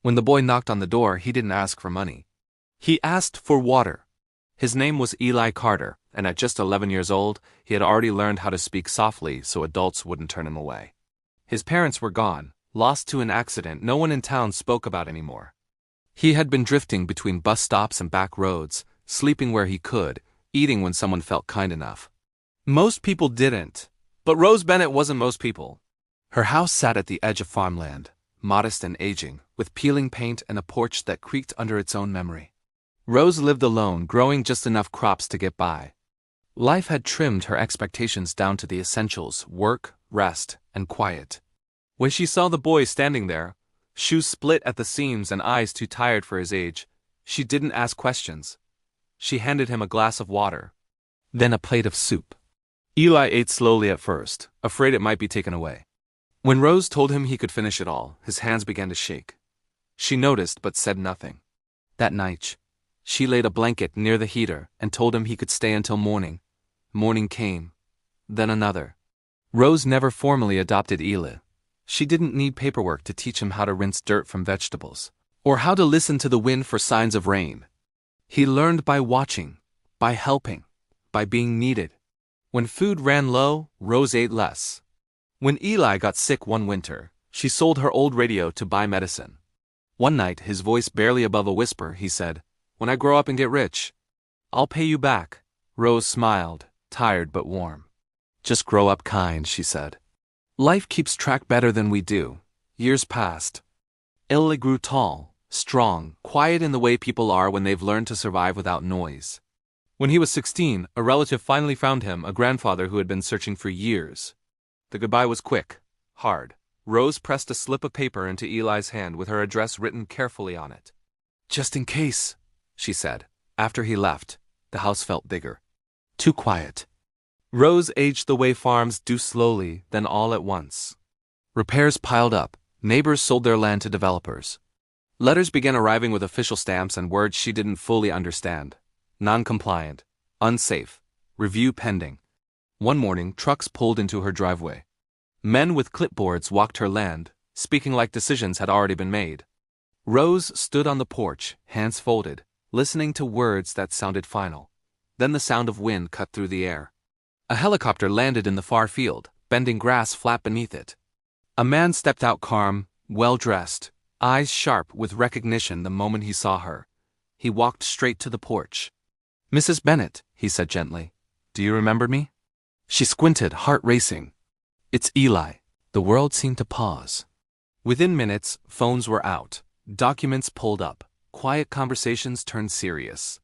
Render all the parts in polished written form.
When the boy knocked on the door, he didn't ask for money. He asked for water. His name was Eli Carter, and at just 11 years old, he had already learned how to speak softly so adults wouldn't turn him away. His parents were gone, lost to an accident no one in town spoke about anymore. He had been drifting between bus stops and back roads, sleeping where he could, eating when someone felt kind enough. Most people didn't, but Rose Bennett wasn't most people. Her house sat at the edge of farmland, modest and aging, with peeling paint and a porch that creaked under its own memory. Rose lived alone, growing just enough crops to get by. Life had trimmed her expectations down to the essentials: work, rest, and quiet. When she saw the boy standing there, shoes split at the seams and eyes too tired for his age, she didn't ask questions. She handed him a glass of water, then a plate of soup. Eli ate slowly at first, afraid it might be taken away. When Rose told him he could finish it all, his hands began to shake. She noticed but said nothing. That night, she laid a blanket near the heater and told him he could stay until morning. Morning came, then another. Rose never formally adopted Eli. She didn't need paperwork to teach him how to rinse dirt from vegetables, or how to listen to the wind for signs of rain. He learned by watching, by helping, by being needed. When food ran low, Rose ate less. When Eli got sick one winter, she sold her old radio to buy medicine. One night, his voice barely above a whisper, he said, "When I grow up and get rich, I'll pay you back." Rose smiled, tired but warm. "Just grow up kind," she said. Life keeps track better than we do. Years passed. Eli grew tall, strong, quiet in the way people are when they've learned to survive without noise. When he was 16, a relative finally found him, a grandfather who had been searching for years. The goodbye was quick, hard. Rose pressed a slip of paper into Eli's hand with her address written carefully on it. "Just in case," she said. After he left, the house felt bigger. Too quiet. Rose aged the way farms do, slowly, then all at once. Repairs piled up. Neighbors sold their land to developers. Letters began arriving with official stamps and words she didn't fully understand. Non-compliant, unsafe, review pending. One morning, trucks pulled into her driveway. Men with clipboards walked her land, speaking like decisions had already been made. Rose stood on the porch, hands folded, listening to words that sounded final. Then the sound of wind cut through the air. A helicopter landed in the far field, bending grass flat beneath it. A man stepped out, calm, well-dressed, eyes sharp with recognition the moment he saw her. He walked straight to the porch. "Mrs. Bennett," he said gently, "do you remember me?" She squinted, heart racing. "It's Eli." The world seemed to pause. Within minutes, phones were out, documents pulled up, quiet conversations turned serious.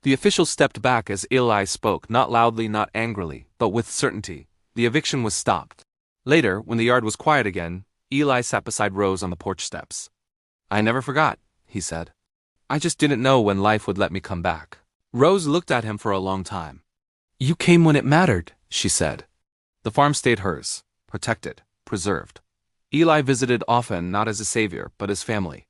The official stepped back as Eli spoke, not loudly, not angrily, but with certainty. The eviction was stopped. Later, when the yard was quiet again, Eli sat beside Rose on the porch steps. "I never forgot," he said. "I just didn't know when life would let me come back." Rose looked at him for a long time. "You came when it mattered," she said. The farm stayed hers, protected, preserved. Eli visited often, not as a savior, but as family.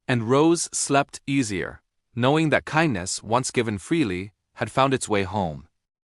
And Rose slept easier, knowing that kindness, once given freely, had found its way home.